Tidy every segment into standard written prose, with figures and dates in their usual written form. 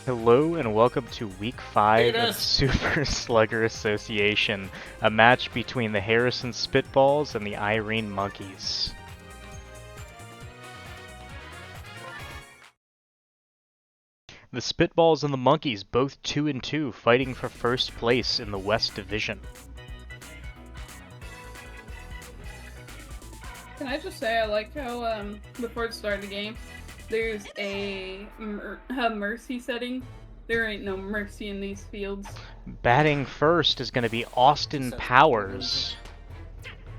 Hello and welcome to Week 5 Hate of us. Super Slugger Association, a match between the Harrison Spitballs and the Irene Monkeys. The Spitballs and the Monkeys, both 2-2, fighting for first place in the West Division. Can I just say I like how before the start of the game, there's a mercy setting. There ain't no mercy in these fields. Batting first is going to be Austin Powers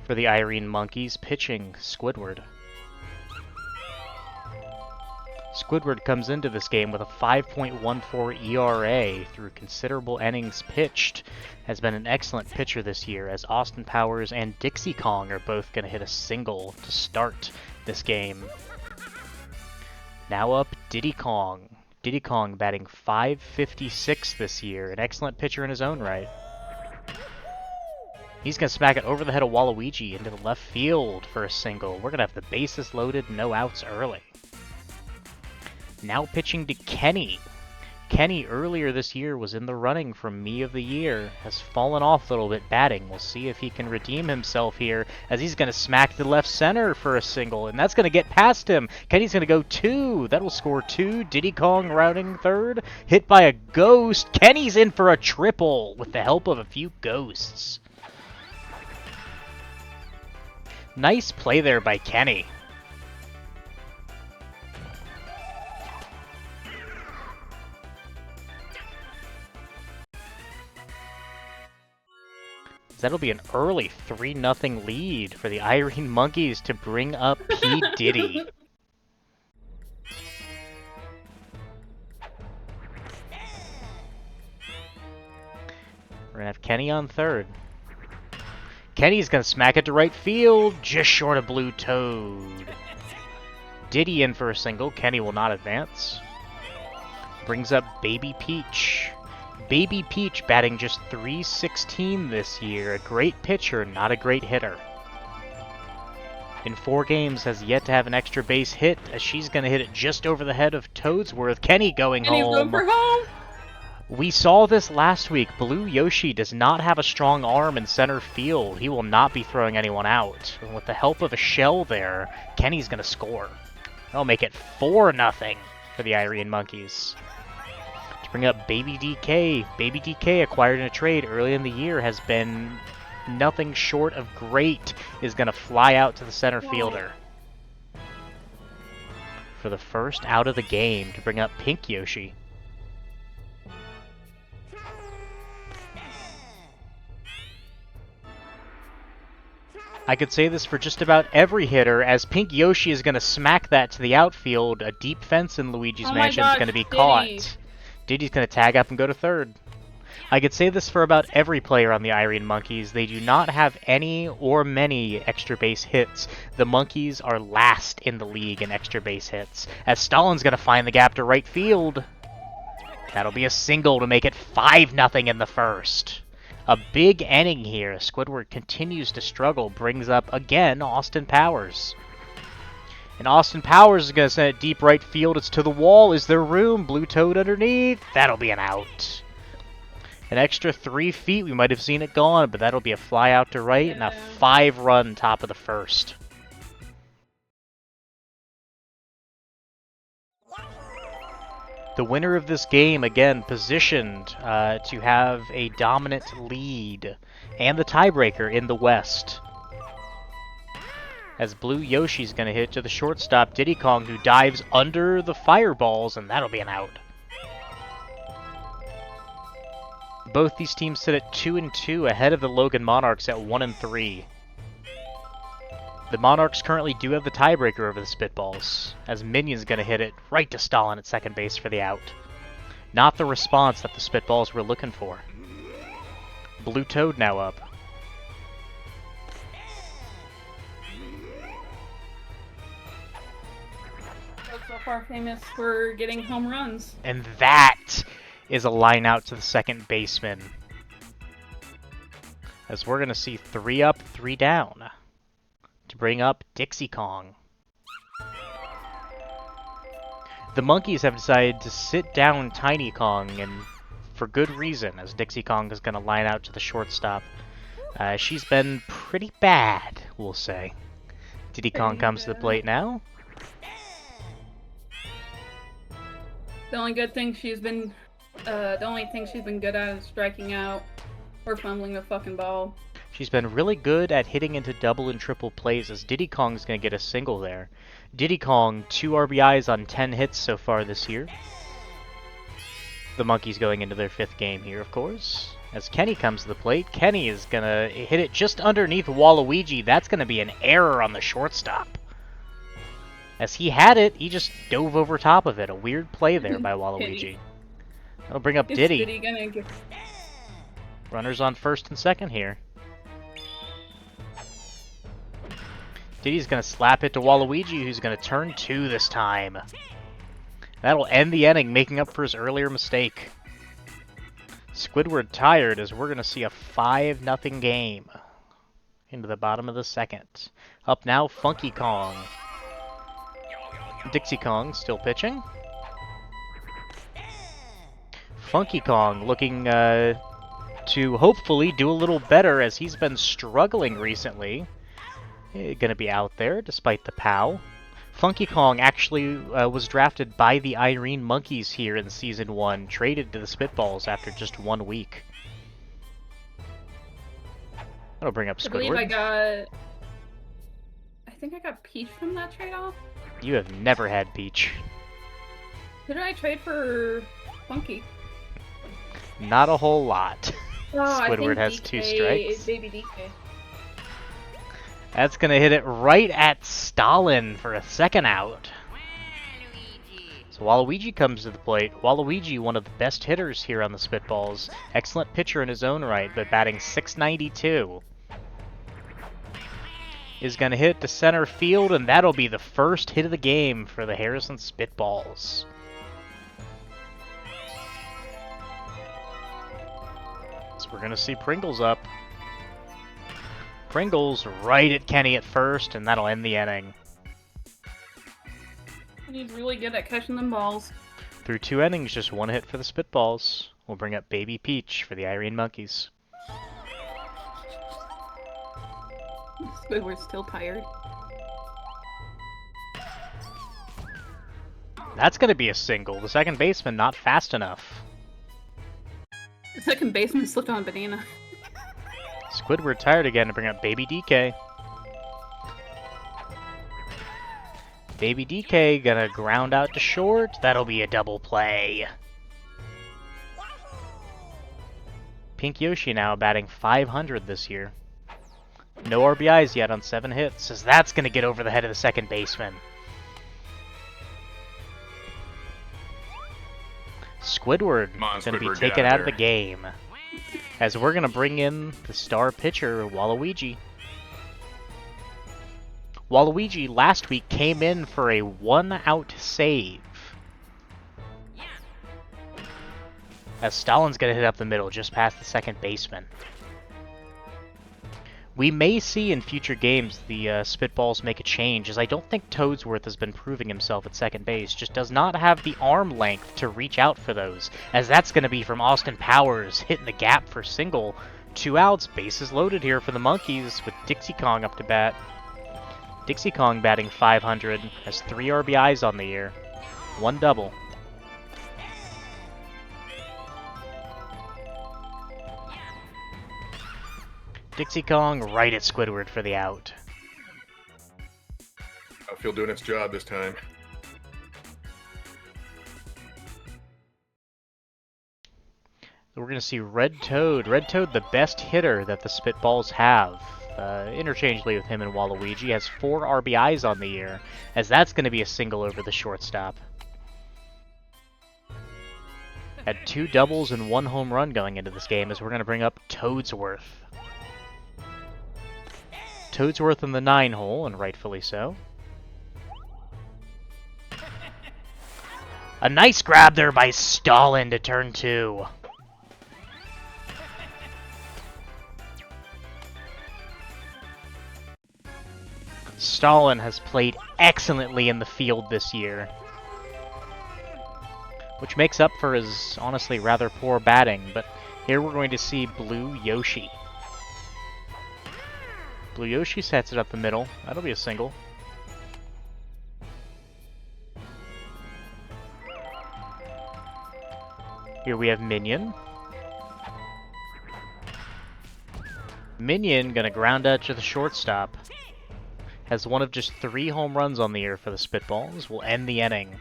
for the Irene Monkeys, pitching Squidward. Squidward comes into this game with a 5.14 ERA through considerable innings pitched. Has been an excellent pitcher this year, as Austin Powers and Dixie Kong are both going to hit a single to start this game. Now up, Diddy Kong. Diddy Kong batting .556 this year, an excellent pitcher in his own right. He's going to smack it over the head of Waluigi into the left field for a single. We're going to have the bases loaded, no outs early. Now pitching to Kenny. Kenny earlier this year was in the running for Me of the Year, has fallen off a little bit batting. We'll see if he can redeem himself here as he's going to smack the left center for a single, and that's going to get past him. Kenny's going to go 2. That'll score 2. Diddy Kong routing third. Hit by a ghost. Kenny's in for a triple with the help of a few ghosts. Nice play there by Kenny. That'll be an early 3-0 lead for the Irene Monkeys to bring up P. Diddy. We're gonna have Kenny on third. Kenny's gonna smack it to right field, just short of Blue Toad. Diddy in for a single. Kenny will not advance. Brings up Baby Peach. Baby Peach batting just .316 this year. A great pitcher, not a great hitter. In 4 games, has yet to have an extra base hit, as she's going to hit it just over the head of Toadsworth. Kenny going And he's home. going for home. We saw this last week. Blue Yoshi does not have a strong arm in center field. He will not be throwing anyone out. And with the help of a shell there, Kenny's going to score. That'll make it 4-0 for the Irene Monkeys. To bring up Baby DK. Baby DK, acquired in a trade early in the year, has been nothing short of great. Is going to fly out to the center fielder for the first out of the game to bring up Pink Yoshi. I could say this for just about every hitter, as Pink Yoshi is going to smack that to the outfield. A deep fence in Luigi's Mansion is going to be caught. Diddy's going to tag up and go to third. I could say this for about every player on the Irene Monkeys. They do not have any or many extra base hits. The Monkeys are last in the league in extra base hits, as Stalin's going to find the gap to right field. That'll be a single to make it 5-0 in the first. A big inning here. Squidward continues to struggle, brings up again Austin Powers. And Austin Powers is going to send it deep right field. It's to the wall. Is there room? Blue Toad underneath. That'll be an out. An extra 3 feet. We might have seen it gone, but that'll be a fly out to right and a 5-run top of the first. The winner of this game, again, positioned to have a dominant lead and the tiebreaker in the West. As Blue Yoshi's going to hit to the shortstop, Diddy Kong, who dives under the fireballs, and that'll be an out. Both these teams sit at 2-2, ahead of the Logan Monarchs at 1-3. The Monarchs currently do have the tiebreaker over the Spitballs, as Minion's going to hit it right to Stalin at second base for the out. Not the response that the Spitballs were looking for. Blue Toad now up. So far famous for getting home runs. And that is a line out to the second baseman. As we're going to see 3 up, 3 down to bring up Dixie Kong. The monkeys have decided to sit down Tiny Kong, and for good reason, as Dixie Kong is going to line out to the shortstop. She's been pretty bad, we'll say. Diddy Kong comes to the plate now. The only thing she's been good at is striking out or fumbling the fucking ball. She's been really good at hitting into double and triple plays, as Diddy Kong's going to get a single there. Diddy Kong, 2 RBIs on 10 hits so far this year. The monkeys going into their 5th game here, of course. As Kenny comes to the plate, Kenny is going to hit it just underneath Waluigi. That's going to be an error on the shortstop. As he had it, he just dove over top of it. A weird play there by Waluigi. That'll bring up Diddy. Diddy gonna get... Runners on first and second here. Diddy's going to slap it to Waluigi, who's going to turn 2 this time. That'll end the inning, making up for his earlier mistake. Squidward tired, as we're going to see a 5-0 game into the bottom of the 2nd. Up now, Funky Kong. Dixie Kong still pitching. Funky Kong looking to hopefully do a little better, as he's been struggling recently. Going to be out there despite the POW. Funky Kong actually was drafted by the Irene Monkeys here in Season 1, traded to the Spitballs after just 1 week. That'll bring up Squidward. I think I got Peach from that trade-off. You have never had Peach. Who did I trade for Funky? Not a whole lot. Oh, Squidward has DK 2 strikes. Baby DK. That's going to hit it right at Stalin for a 2nd out. So Waluigi comes to the plate. Waluigi, one of the best hitters here on the Spitballs. Excellent pitcher in his own right, but batting .692. Is going to hit to center field, and that'll be the first hit of the game for the Harrison Spitballs. So we're going to see Pringles up. Pringles right at Kenny at first, and that'll end the inning. He's really good at catching them balls. Through 2 innings, just 1 hit for the Spitballs. We'll bring up Baby Peach for the Irene Monkeys. Squidward's still tired. That's going to be a single. The second baseman not fast enough. The second baseman slipped on a banana. Squidward tired again to bring up Baby DK. Baby DK gonna ground out to short. That'll be a double play. Pink Yoshi now batting .500 this year. No RBIs yet on 7 hits, as that's gonna get over the head of the second baseman. Squidward gonna be taken out of the game, as we're gonna bring in the star pitcher, Waluigi. Waluigi last week came in for a 1-out save, as Stalin's gonna hit up the middle just past the second baseman. We may see in future games the Spitballs make a change, as I don't think Toadsworth has been proving himself at second base. Just does not have the arm length to reach out for those, as that's going to be from Austin Powers, hitting the gap for single. 2 outs, bases loaded here for the Monkeys, with Dixie Kong up to bat. Dixie Kong batting .500, has 3 RBIs on the year, 1 double. Dixie Kong right at Squidward for the out. Outfield doing its job this time. We're going to see Red Toad. Red Toad, the best hitter that the Spitballs have. Interchangeably with him and Waluigi, has 4 RBIs on the year, as that's going to be a single over the shortstop. Had 2 doubles and 1 home run going into this game, as we're going to bring up Toadsworth. Toadsworth in the 9-hole, and rightfully so. A nice grab there by Stalin to turn 2. Stalin has played excellently in the field this year. which makes up for his honestly rather poor batting, but here we're going to see Blue Yoshi. Blue Yoshi sets it up the middle. That'll be a single. Here we have Minion. Minion gonna ground out to the shortstop. Has one of just 3 home runs on the year for the Spitballs. Will end the inning.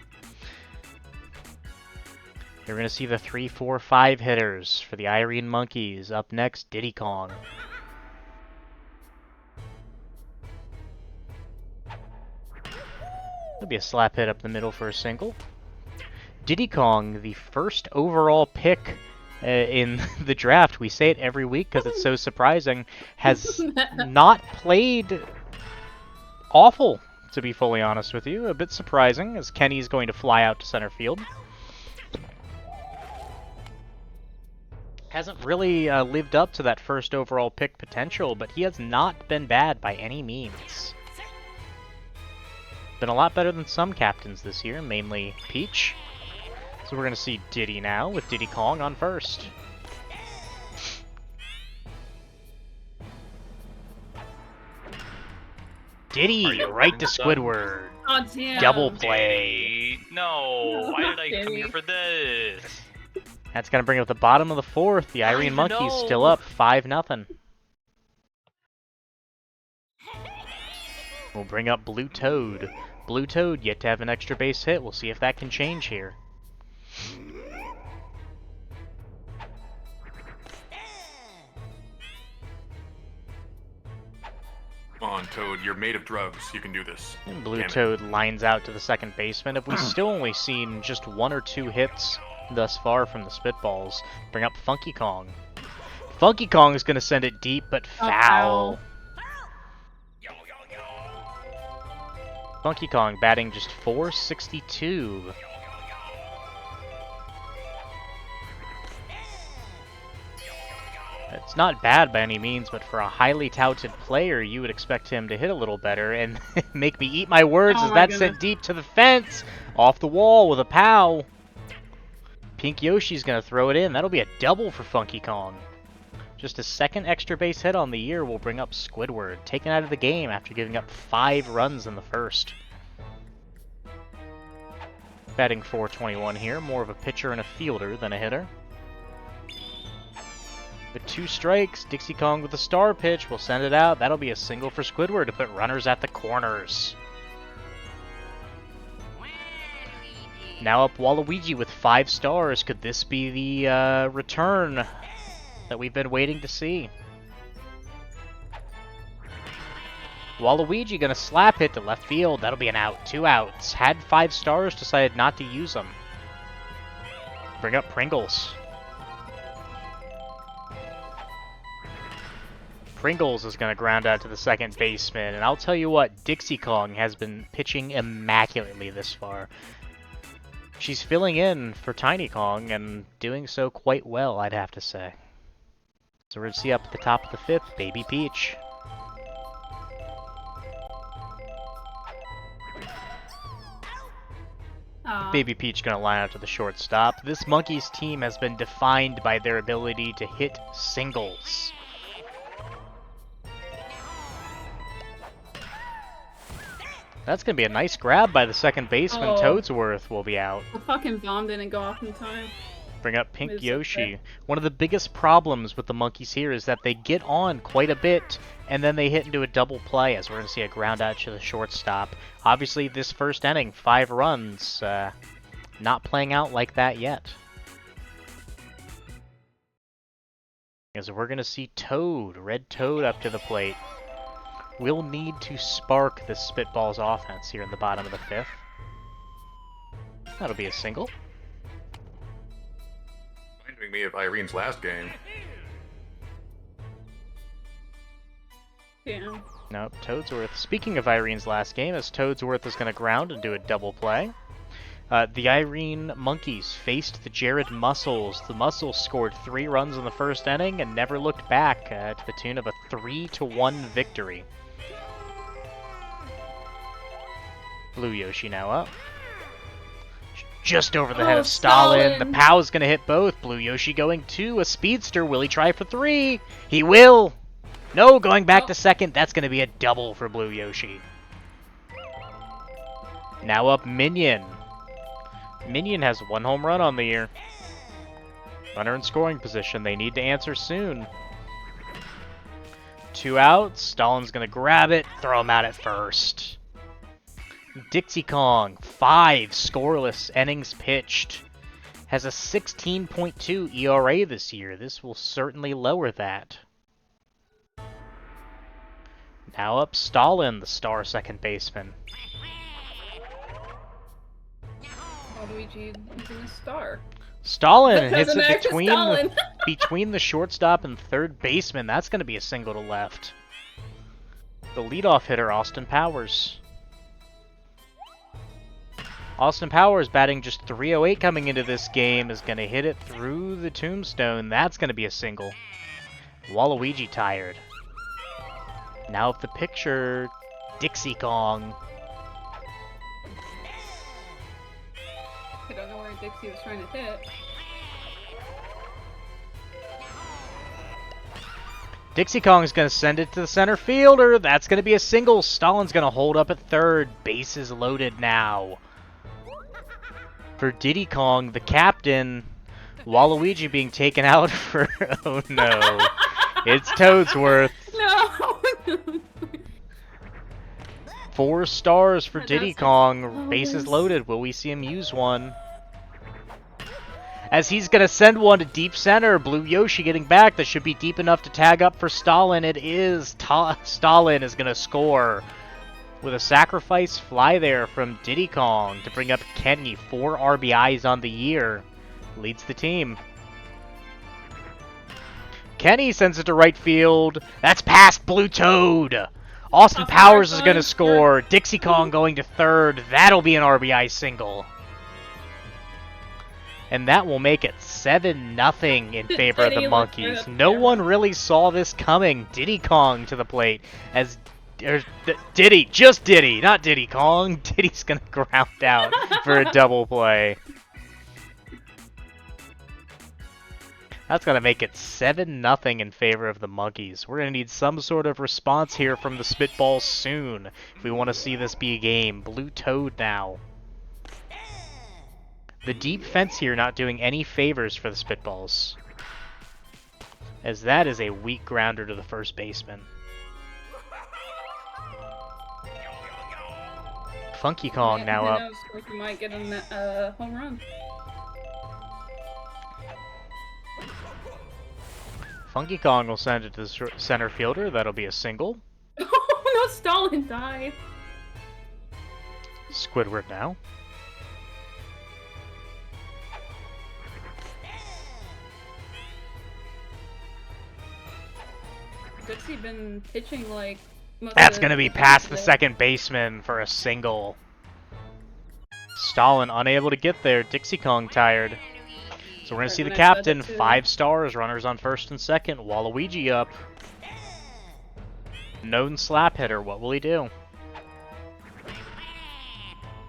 You're gonna see the 3, 4, 5 hitters for the Irene Monkeys. Up next, Diddy Kong. That'll be a slap hit up the middle for a single. Diddy Kong, the first overall pick in the draft, we say it every week because it's so surprising, has not played awful, to be fully honest with you. A bit surprising, as Kenny's going to fly out to center field. Hasn't really lived up to that first overall pick potential, but he has not been bad by any means. Been a lot better than some captains this year, mainly Peach. So we're going to see Diddy now, with Diddy Kong on first. Diddy, right to Squidward. Oh, damn. Double play. No, why did I come here for this? That's going to bring up the bottom of the 4th. The Irene Monkeys still up 5-0. We'll bring up Blue Toad. Blue Toad yet to have an extra base hit. We'll see if that can change here. Come on, Toad, you're made of drugs. You can do this. And Blue Toad lines out to the second baseman. If we've still only seen just 1 or 2 hits thus far from the Spitballs, bring up Funky Kong. Funky Kong is going to send it deep, but foul. Funky Kong batting just .462. It's not bad by any means, but for a highly touted player, you would expect him to hit a little better. And make me eat my words as that's sent deep to the fence. Off the wall with a pow. Pink Yoshi's going to throw it in. That'll be a double for Funky Kong. Just a second extra base hit on the year will bring up Squidward, taken out of the game after giving up 5 runs in the first. Batting .421 here, more of a pitcher and a fielder than a hitter. With 2 strikes, Dixie Kong with a star pitch will send it out. That'll be a single for Squidward to put runners at the corners. Now up Waluigi with 5 stars. Could this be the return that we've been waiting to see? Waluigi gonna slap hit to left field. That'll be an out. 2 outs. Had 5 stars, decided not to use them. Bring up Pringles. Pringles is going to ground out to the second baseman, and I'll tell you what, Dixie Kong has been pitching immaculately this far. She's filling in for Tiny Kong, and doing so quite well, I'd have to say. So we're going to see up at the top of the 5th, Baby Peach. Baby Peach going to line out to the shortstop. This Monkeys team has been defined by their ability to hit singles. That's going to be a nice grab by the second baseman. Toadsworth will be out. The fucking bomb didn't go off in time. Bring up Pink Yoshi. One of the biggest problems with the Monkeys here is that they get on quite a bit, and then they hit into a double play, as we're going to see a ground out to the shortstop. Obviously, this first inning, 5 runs, not playing out like that yet. As we're going to see Toad, Red Toad up to the plate. We'll need to spark this Spitballs offense here in the bottom of the 5th. That'll be a single. Reminding me of Irene's last game. Yeah. Nope, Toadsworth. Speaking of Irene's last game, as Toadsworth is going to ground and do a double play. The Irene Monkeys faced the Jared Muscles. The Muscles scored 3 runs in the first inning and never looked back to the tune of a 3-1 victory. Blue Yoshi now up. just over the head of Stalin. The POW's gonna hit both. Blue Yoshi going 2, a speedster. Will he try for 3? He will! No, going back to second. That's gonna be a double for Blue Yoshi. Now up Minion. Minion has 1 home run on the year. Runner in scoring position. They need to answer soon. 2 outs. Stalin's gonna grab it, throw him out at first. Dixie Kong, 5 scoreless innings pitched. Has a 16.2 ERA this year. This will certainly lower that. Now up Stalin, the star second baseman. Luigi is in a star. Stalin hits it between the shortstop and third baseman. That's going to be a single to left. The leadoff hitter, Austin Powers. Austin Powers, batting just .308 coming into this game, is going to hit it through the tombstone. That's going to be a single. Waluigi tired. Now up the picture, Dixie Kong. I don't know where Dixie was trying to hit. Dixie Kong is going to send it to the center fielder. That's going to be a single. Stalin's going to hold up at third. Bases loaded now. For Diddy Kong, the captain, Waluigi being taken out for... Oh no. It's Toadsworth. No! 4 stars for Diddy Kong. Bases loaded. Will we see him use one? As he's going to send one to deep center. Blue Yoshi getting back. That should be deep enough to tag up for Stalin. It is. Stalin is going to score. With a sacrifice fly there from Diddy Kong to bring up Kenny. 4 RBIs on the year. Leads the team. Kenny sends it to right field. That's past Blue Toad. Austin Powers is going to score. Dixie Kong going to third. That'll be an RBI single. And that will make it 7-0 in favor of the Monkeys. No one really saw this coming. Diddy Kong to the plate as... Diddy, just Diddy, not Diddy Kong. Diddy's going to ground out for a double play. That's going to make it 7-0 in favor of the Monkeys. We're going to need some sort of response here from the Spitballs soon if we want to see this be a game. Blue Toad now. The deep fence here not doing any favors for the Spitballs, as that is a weak grounder to the first baseman. Funky Kong now up. Who knows, we might get a home run. Funky Kong will send it to the center fielder. That'll be a single. Oh no, Stalin died. Squidward now. Dixie been pitching like... That's going to be past the second baseman for a single. Stalin unable to get there. Dixie Kong tired. So we're going to see the captain, 5 stars, runners on first and second. Waluigi up. Known slap hitter, what will he do?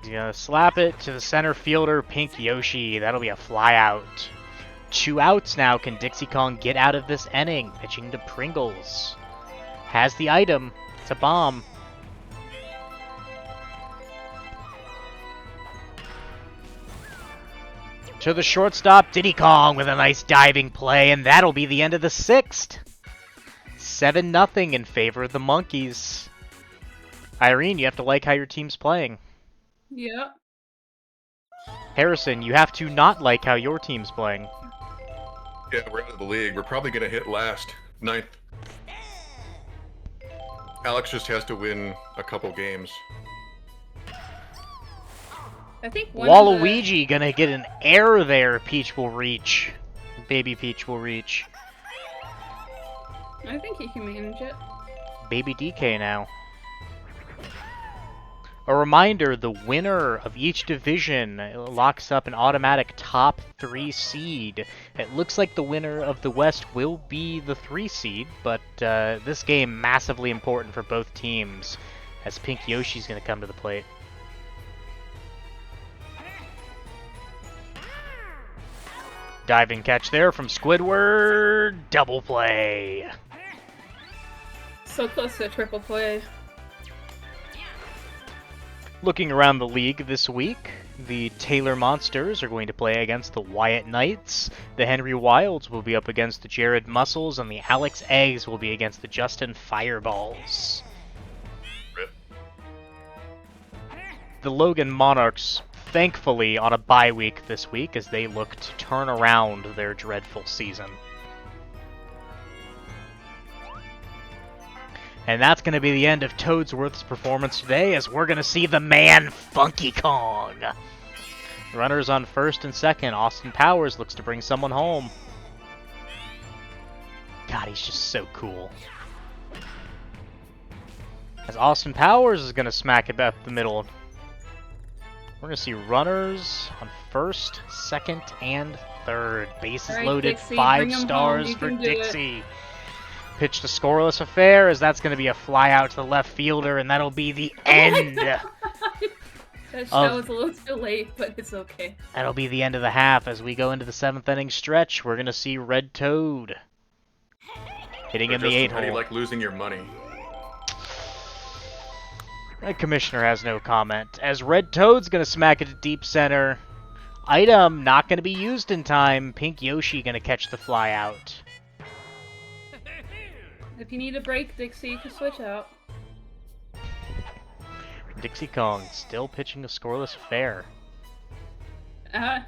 He's going to slap it to the center fielder, Pink Yoshi. That'll be a fly out. 2 outs now. Can Dixie Kong get out of this inning? Pitching to Pringles. Has the item. It's a bomb. To the shortstop, Diddy Kong with a nice diving play, and that'll be the end of the 6th. 7-0 in favor of the Monkeys. Irene, you have to like how your team's playing. Yeah. Harrison, you have to not like how your team's playing. Yeah, we're out of the league. We're probably going to hit last, 9th. Alex just has to win a couple games. I think Waluigi gonna get an error there. Peach will reach. Baby Peach will reach. I think he can manage it. Baby DK now. A reminder, the winner of each division locks up an automatic top 3 seed. It looks like the winner of the West will be the 3 seed, but this game massively important for both teams, as Pink Yoshi's going to come to the plate. Diving catch there from Squidward. Double play. So close to a triple play. Looking around the league this week, the Taylor Monsters are going to play against the Wyatt Knights, the Henry Wilds will be up against the Jared Muscles, and the Alex Eggs will be against the Justin Fireballs. Rip. The Logan Monarchs, thankfully, on a bye week this week as they look to turn around their dreadful season. And that's going to be the end of Toadsworth's performance today, as we're going to see the man Funky Kong. Runners on first and second. Austin Powers looks to bring someone home. God, he's just so cool. As Austin Powers is going to smack it up the middle. We're going to see runners on first, second, and third. Bases right, loaded, Dixie, 5 stars for Dixie. Pitch to scoreless affair, as that's going to be a fly out to the left fielder, and that'll be the end. That was a little too late, but it's okay. That'll be the end of the half. As we go into the 7th inning stretch, we're going to see Red Toad hitting in the 8 hole. How do you like losing your money? The commissioner has no comment. As Red Toad's going to smack it to deep center. Item not going to be used in time. Pink Yoshi going to catch the fly out. If you need a break, Dixie, you can switch out. Dixie Kong still pitching a scoreless affair. I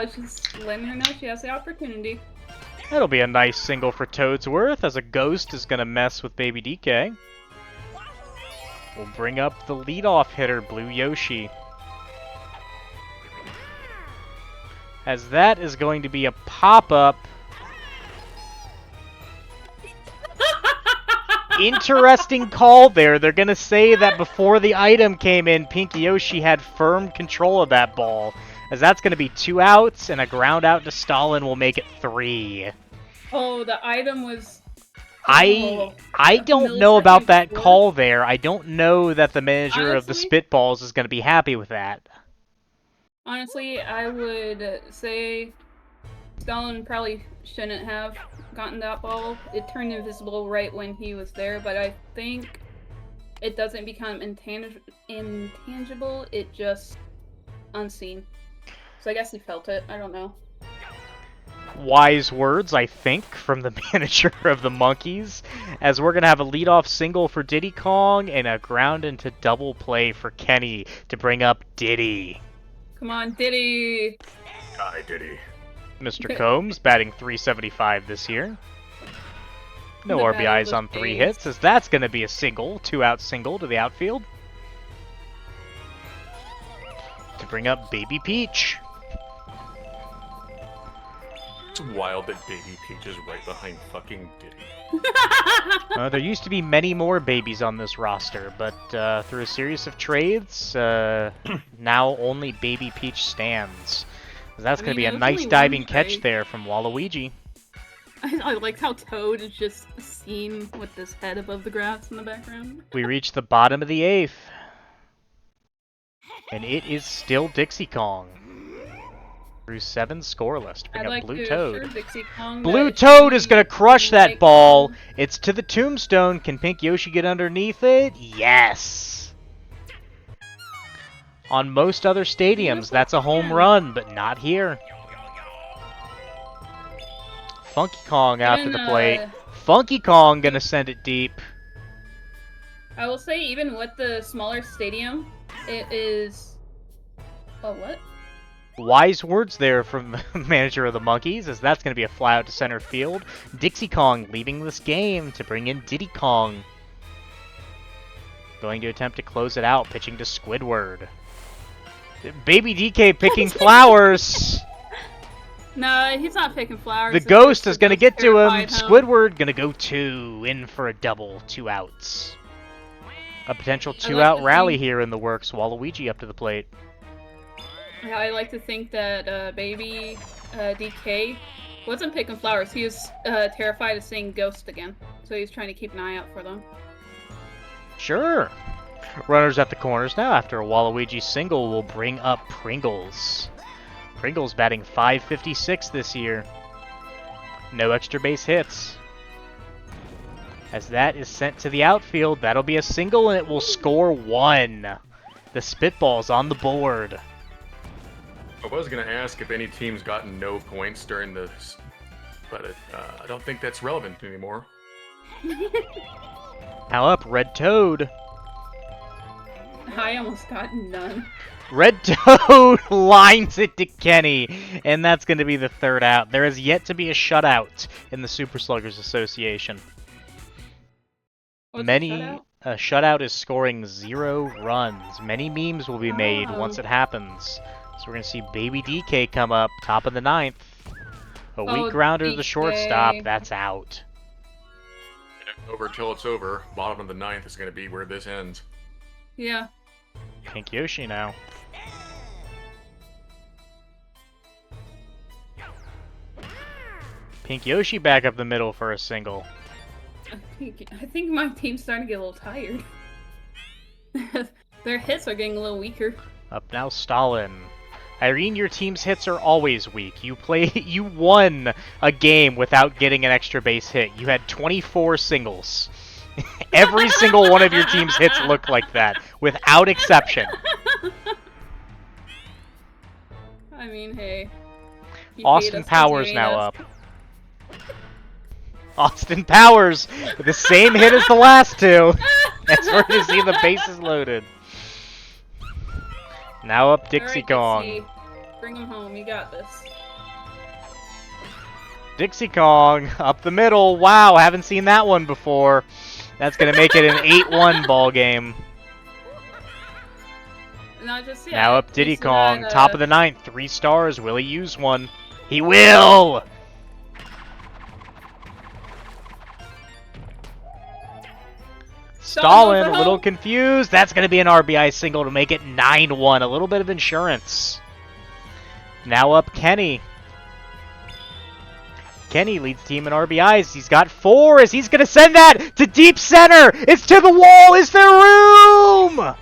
was just letting her know she has the opportunity. That'll be a nice single for Toadsworth, as a ghost is going to mess with Baby DK. We'll bring up the leadoff hitter, Blue Yoshi. As that is going to be a pop-up. Interesting call there. They're going to say that before the item came in, Pink Yoshi had firm control of that ball. As that's going to be 2 outs, and a ground out to Stalin will make it 3. Oh, the item was... I don't know about that call there. I don't know that the manager of the Spitballs is going to be happy with that. Honestly, I would say Stalin probably shouldn't have gotten that ball. It turned invisible right when he was there, but I think it doesn't become intangible, it just unseen. So I guess he felt it, I don't know. Wise words, I think, from the manager of the Monkeys, as we're going to have a leadoff single for Diddy Kong and a ground into double play for Kenny to bring up Diddy. Come on, Diddy! Hi, Diddy. Mr. Combs batting .375 this year. No The RBIs on 3 hits, as that's going to be a single, 2-out single to the outfield. To bring up Baby Peach. It's wild that Baby Peach is right behind fucking Diddy. There used to be many more babies on this roster, but through a series of trades, now only Baby Peach stands. That's going to be a nice diving catch there from Waluigi. I like how Toad is just seen with this head above the grass in the background. We reach the bottom of the 8th. And it is still Dixie Kong. Through 7 scoreless. Bring up Blue Toad. Blue Toad is going to crush that ball. It's to the tombstone. Can Pink Yoshi get underneath it? Yes. On most other stadiums, that's a home run, but not here. Funky Kong out to the plate. Funky Kong going to send it deep. I will say, even with the smaller stadium, it is... Oh, what? Wise words there from the manager of the Monkeys, as that's going to be a fly out to center field. Dixie Kong leaving this game to bring in Diddy Kong. Going to attempt to close it out, pitching to Squidward. Baby DK picking flowers. No, he's not picking flowers. The ghost is going to get to him. Squidward going to go 2, in for a double, 2 outs. A potential 2-out rally here in the works. Waluigi up to the plate. Yeah, I like to think that Baby DK wasn't picking flowers. He was terrified of seeing Ghost again. So he's trying to keep an eye out for them. Sure. Runners at the corners now after a Waluigi single will bring up Pringles. Pringle's batting .556 this year. No extra base hits. As that is sent to the outfield, that'll be a single and it will score 1. The Spitballs on the board. I was going to ask if any team's gotten no points during this, but I don't think that's relevant anymore. Now up, Red Toad. I almost got none. Red Toad lines it to Kenny, and that's going to be the third out. There has yet to be a shutout in the Super Sluggers Association. What's A shutout is scoring 0 runs. Many memes will be made once it happens. So we're going to see Baby DK come up, top of the 9th. A weak grounder to the shortstop, that's out. Over till it's over. Bottom of the 9th is going to be where this ends. Yeah. Pink Yoshi now. Pink Yoshi back up the middle for a single. I think my team's starting to get a little tired. Their hits are getting a little weaker. Up now, Stalin. Irene, your team's hits are always weak. You won a game without getting an extra base hit. You had 24 singles. Every single one of your team's hits looked like that, without exception. I mean, hey. Austin Powers now up. Austin Powers with the same hit as the last two. As we're going to see the bases loaded. Now up Dixie Right, Kong. Dixie. Bring him home, you got this. Dixie Kong up the middle. Wow, haven't seen that one before. That's going to make it an 8-1 ball game. Not just yet. Now up Diddy Kong, top of the 9th, 3 stars. Will he use one? He will! Stalin, a little confused. That's going to be an RBI single to make it 9-1. A little bit of insurance. Now up Kenny. Kenny leads team in RBIs. He's got 4 as he's going to send that to deep center. It's to the wall. Is there room?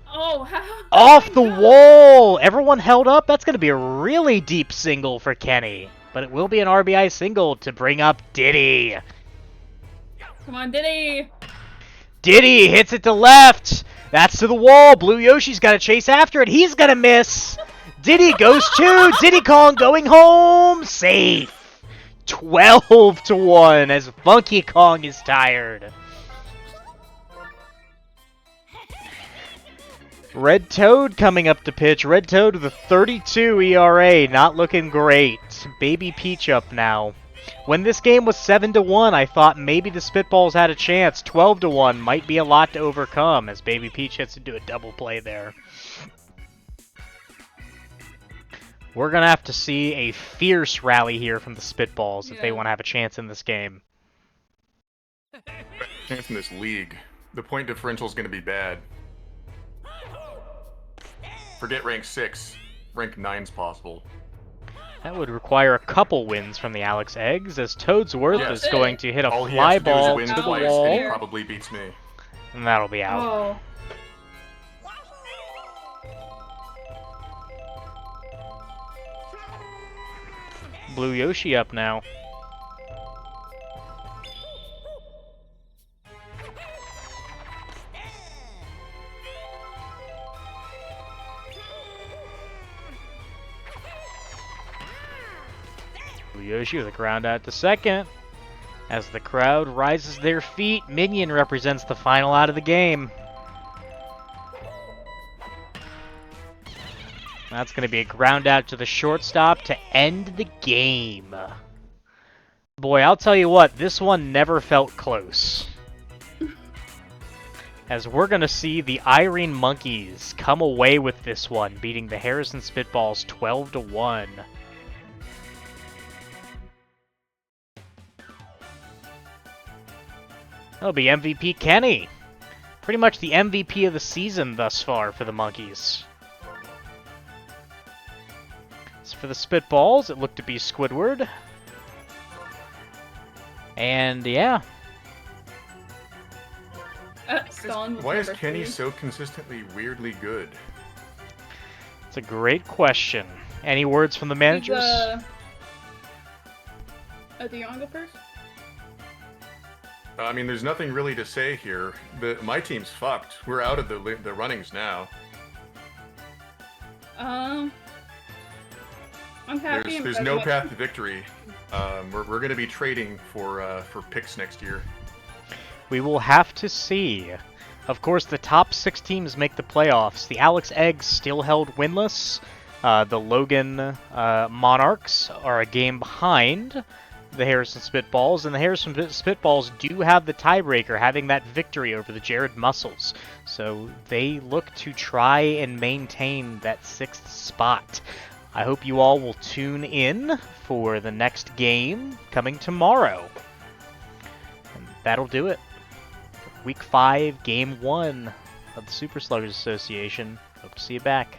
Oh, how? Off the wall. Everyone held up. That's going to be a really deep single for Kenny. But it will be an RBI single to bring up Diddy. Come on, Diddy. Diddy hits it to left. That's to the wall. Blue Yoshi's got to chase after it. He's going to miss. Diddy goes to Diddy Kong going home. Safe. 12-1 as Funky Kong is tired. Red Toad coming up to pitch. Red Toad with a 32 ERA. Not looking great. Baby Peach up now. When this game was 7-1, I thought maybe the Spitballs had a chance. 12-1 might be a lot to overcome as Baby Peach hits into a double play there. We're going to have to see a fierce rally here from the Spitballs if they want to have a chance in this game. Chance in this league. The point differential is going to be bad. Forget rank 6. Rank 9's possible. That would require a couple wins from the Alex Eggs, as Toadsworth is going to hit a fly ball to the wall. And he probably beats me. And that'll be out. Oh. Blue Yoshi up now. Blue Yoshi with a ground out to second. As the crowd rises their feet, Minion represents the final out of the game. That's going to be a ground out to the shortstop to end the game. Boy, I'll tell you what, this one never felt close. As we're going to see the Irene Monkeys come away with this one, beating the Harrison Spitballs 12-1. That'll be MVP Kenny. Pretty much the MVP of the season thus far for the Monkeys. As for the Spitballs, it looked to be Squidward. And yeah. Why is Kenny so consistently weirdly good? It's a great question. Any words from the managers? Do you want to go first? I mean, there's nothing really to say here. My team's fucked. We're out of the runnings now. I'm happy. There's no path to victory. We're going to be trading for picks next year. We will have to see. Of course, the top 6 teams make the playoffs. The Alex Eggs still held winless. The Logan Monarchs are a game behind the Harrison Spitballs, and the Harrison Spitballs do have the tiebreaker, having that victory over the Jared Muscles. So they look to try and maintain that 6th spot. I hope you all will tune in for the next game coming tomorrow. And that'll do it. Week 5, Game 1 of the Super Sluggers Association. Hope to see you back.